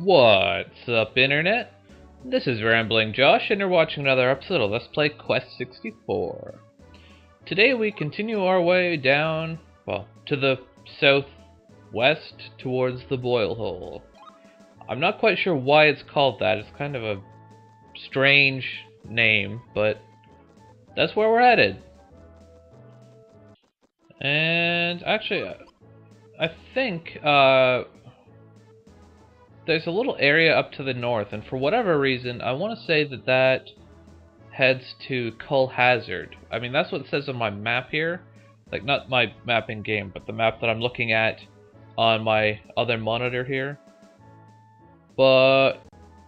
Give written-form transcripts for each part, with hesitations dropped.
What's up, Internet? This is Rambling Josh, and you're watching another episode of Let's Play Quest 64. Today we continue our way down, well, to the southwest towards the Boil Hole. I'm not quite sure why it's called that. It's kind of a strange name, but that's where we're headed. And actually, I think, there's a little area up to the north, and for whatever reason, I want to say that heads to Cull Hazard. I mean, that's what it says on my map here. Like, not my map in game, but the map that I'm looking at on my other monitor here. But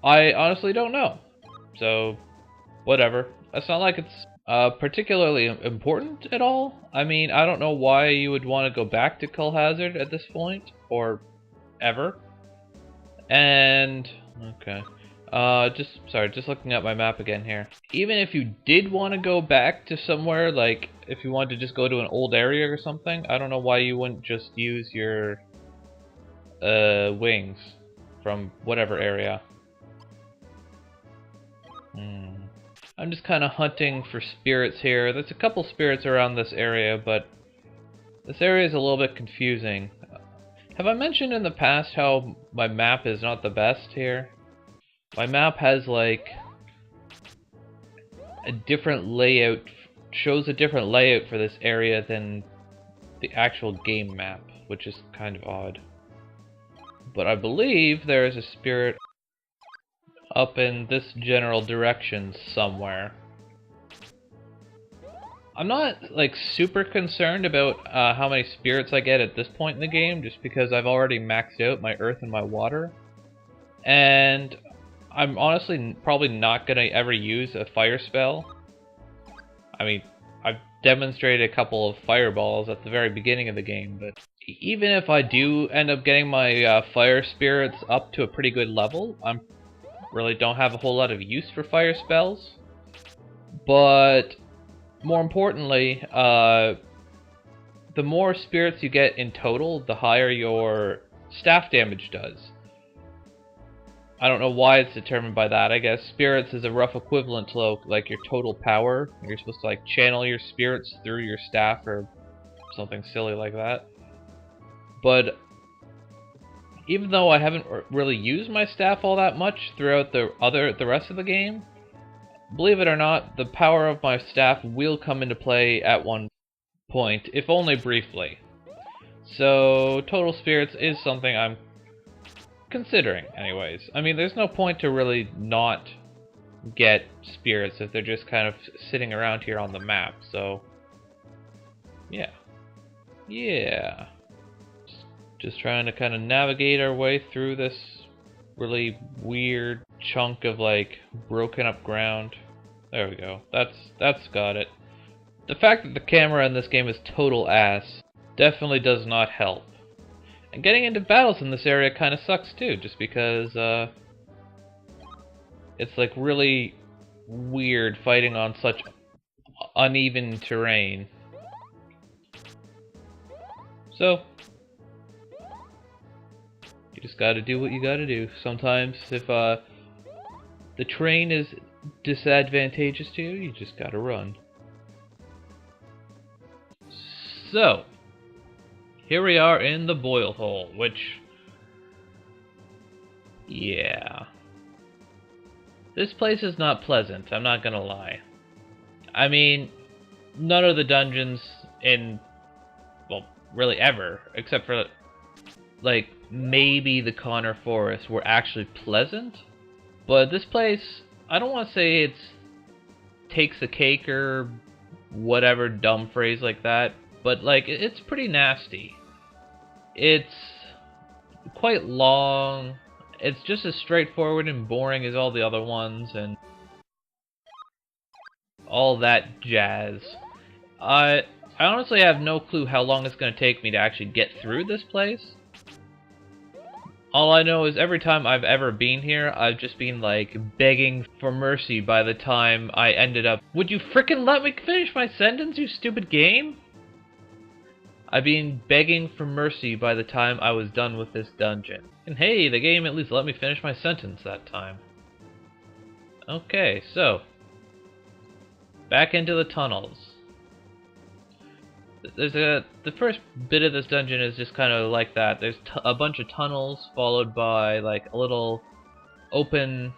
I honestly don't know. So, whatever. It's not like it's particularly important at all. I mean, I don't know why you would want to go back to Cull Hazard at this point, or ever. And okay, just looking at my map again here. Even if you did want to go back to somewhere, like if you wanted to just go to an old area or something, I don't know why you wouldn't just use your wings from whatever area. I'm just kind of hunting for spirits here. There's a couple spirits around this area, but this area is a little bit confusing. Have I mentioned in the past how my map is not the best here? My map has like a different layout, shows a different layout for this area than the actual game map, which is kind of odd. But I believe there is a spirit up in this general direction somewhere. I'm not like super concerned about how many spirits I get at this point in the game, just because I've already maxed out my earth and my water. And I'm honestly probably not going to ever use a fire spell. I mean, I've demonstrated a couple of fireballs at the very beginning of the game, but even if I do end up getting my fire spirits up to a pretty good level, I really don't have a whole lot of use for fire spells. But more importantly, the more spirits you get in total, the higher your staff damage does. I don't know why it's determined by that. I guess spirits is a rough equivalent to like your total power. You're supposed to like channel your spirits through your staff or something silly like that. But even though I haven't really used my staff all that much throughout the rest of the game, believe it or not, the power of my staff will come into play at one point, if only briefly. So, total spirits is something I'm considering, anyways. I mean, there's no point to really not get spirits if they're just kind of sitting around here on the map, so yeah. Yeah. Just trying to kind of navigate our way through this really weird chunk of like broken up ground. There we go. That's got it. The fact that the camera in this game is total ass definitely does not help. And getting into battles in this area kind of sucks too, just because it's like really weird fighting on such uneven terrain. So you just gotta do what you gotta do. Sometimes if the terrain is disadvantageous to you, you just gotta run. So, here we are in the Boil Hole, which, yeah. This place is not pleasant, I'm not gonna lie. I mean, none of the dungeons in, well, really ever, except for like maybe the Connor Forest, were actually pleasant. But this place, I don't want to say it's takes the cake or whatever dumb phrase like that, but like it's pretty nasty. It's quite long. It's just as straightforward and boring as all the other ones and all that jazz. I honestly have no clue how long it's going to take me to actually get through this place. All I know is every time I've ever been here, I've just been like begging for mercy by the time I ended up. Would you frickin' let me finish my sentence, you stupid game? I've been begging for mercy by the time I was done with this dungeon. And hey, the game at least let me finish my sentence that time. Okay, so back into the tunnels. The first bit of this dungeon is just kind of like that. There's a bunch of tunnels followed by like a little open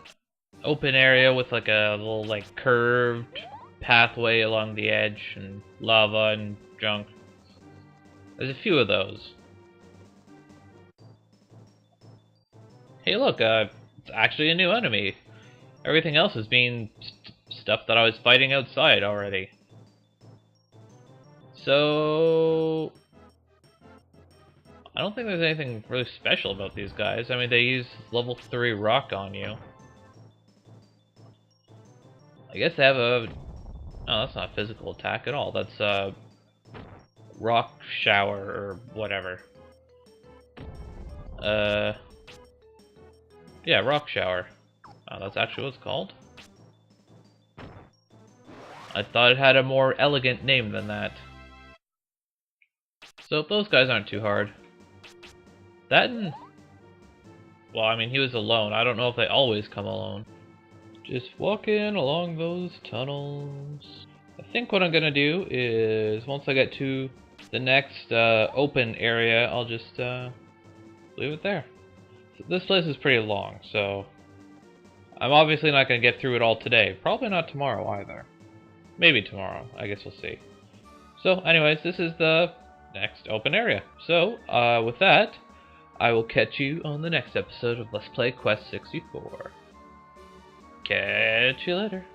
area with like a little like curved pathway along the edge and lava and junk. There's a few of those. Hey, look, it's actually a new enemy. Everything else is being stuff that I was fighting outside already. So I don't think there's anything really special about these guys. I mean, they use level 3 rock on you. I guess they have a... Oh, that's not a physical attack at all. That's a rock shower or whatever. Yeah, rock shower. Oh, that's actually what it's called. I thought it had a more elegant name than that. So those guys aren't too hard. That and... Well, I mean, he was alone. I don't know if they always come alone. Just walking along those tunnels. I think what I'm gonna do is, once I get to the next open area, I'll just leave it there. So this place is pretty long, so I'm obviously not gonna get through it all today. Probably not tomorrow either. Maybe tomorrow. I guess we'll see. So, anyways, this is the next open area. So, with that, I will catch you on the next episode of Let's Play Quest 64. Catch you later.